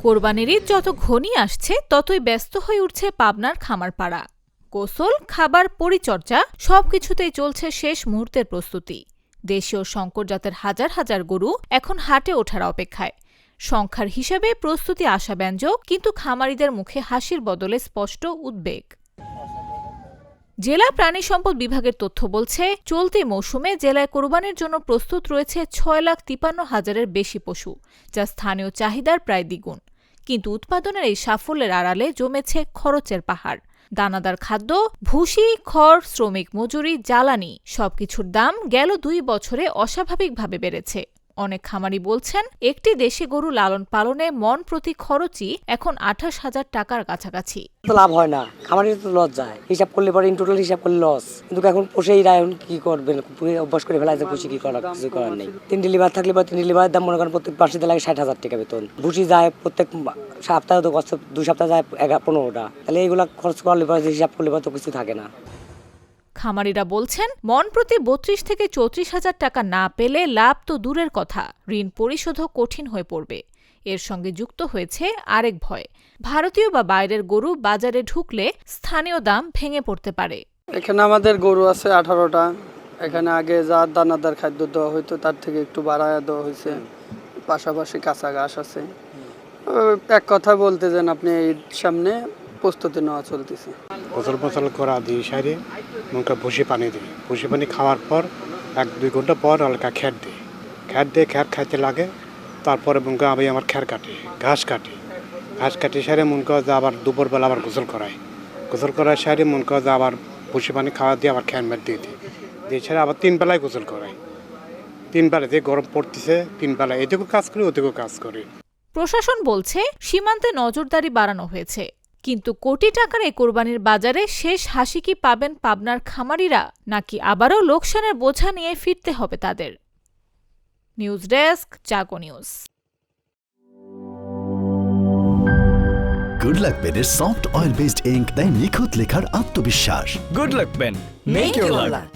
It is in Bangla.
কোরবানির ঈদ যত ঘনিয়ে আসছে ততই ব্যস্ত হয়ে উঠছে পাবনার খামারপাড়া। গোসল, খাবার, পরিচর্যা সবকিছুতেই চলছে শেষ মুহূর্তের প্রস্তুতি। দেশীয় শঙ্কর জাতের হাজার হাজার গরু এখন হাটে ওঠার অপেক্ষায়। সংখ্যার হিসেবে প্রস্তুতি আশাব্যঞ্জক, কিন্তু খামারিদের মুখে হাসির বদলে স্পষ্ট উদ্বেগ। জেলা প্রাণী সম্পদ বিভাগের তথ্য বলছে, চলতি মৌসুমে জেলায় কোরবানির জন্য প্রস্তুত রয়েছে ৬,৫৩,০০০-এর বেশি পশু, যা স্থানীয় চাহিদার প্রায় দ্বিগুণ। কিন্তু উৎপাদনের এই সাফল্যের আড়ালে জমেছে খরচের পাহাড়। দানাদার খাদ্য, ভুসি, খড়, শ্রমিক মজুরি, জ্বালানি সবকিছুর দাম গেল ২ বছরে অস্বাভাবিকভাবে বেড়েছে। অনেক খামারি বলছেন, একটি দেশি গরু লালন পালনে মন প্রতি খরচই এখন ২৮,০০০ টাকার কাছাকাছি। লাভ হয় না, খামারির তো লস যায়, হিসাব করলে পরে ইন টোটাল হিসাব করলে লস। কিন্তু এখন পোষেই রায়ন কি করবেন, অভ্যাস করে ফেলা যায়, পুষি কি করার কিছু করার নেই। 3টি লিভার থাকলে পরে 3টি লিভারের দাম মনে করেন প্রত্যেক পার্সিতে লাগে ৬০,০০০ টাকা বেতন। ভুসি যায় প্রত্যেক সপ্তাহে, তো 2 সপ্তাহ যায় 15টা। তাহলে এইগুলা খরচ করলে পরে হিসাব করলে পরে তো কিছু থাকে না। খামারিরা বলছেন, মন প্রতি ৩২ থেকে ৩৪,০০০ টাকা না পেলে লাভ তো দূরের কথা, ঋণ পরিশোধও কঠিন হয়ে পড়বে। এর সঙ্গে যুক্ত হয়েছে আরেক ভয়, ভারতীয় বা বাইরের গরু বাজারে ঢুকলে স্থানীয় দাম ভেঙে পড়তে পারে। এখানে আমাদের গরু আছে 18টা। এখানে আগে যা দানাদার খাদ্য দেওয়া হইতো তার থেকে একটু বাড়ায় দেওয়া হয়েছে, পাশাপাশি কাঁচা ঘাস আছে। এক কথা বলতে যান, আপনি এই সামনে প্রস্তুতি নেওয়া চলতেছে। গোসল করা দিই সাইডে মুখে ভুসি পানি দিই। ভুসি পানি খাওয়ার পর 1-2 ঘন্টা পর হালকা খ্যার দিই। খ্যার খাইতে লাগে। তারপরে মুখে আমি আমার খ্যার কাটি, ঘাস কাটি সাইডে মন করে যে আবার দুপুরবেলা আবার গোসল করায় সাইডে মন করে যে আবার ভুসি পানি খাওয়া দিয়ে আবার খ্যার মেট দিয়ে দিয়ে সাইডে আবার 3 বেলায় গোসল করাই। 3 বেলা যে গরম পড়তেছে 3 বেলা এদিকেও কাজ করি ওদিকেও কাজ করি। প্রশাসন বলছে, সীমান্তে নজরদারি বাড়ানো হয়েছে, কিন্তু কোটি টাকার এই কোরবানির বাজারে শেষ হাসি কি পাবেন পাবনার খামারিরা, নাকি আবারও লোকসানের বোঝা নিয়ে ফিরতে হবে তাদের? নিউজ ডেস্ক, জাগো নিউজ। গুড লাক পেনের সফট অয়েল বেসড ইঙ্ক দেয় নিখুঁত লেখার আত্মবিশ্বাস। Good luck pen. Make your luck.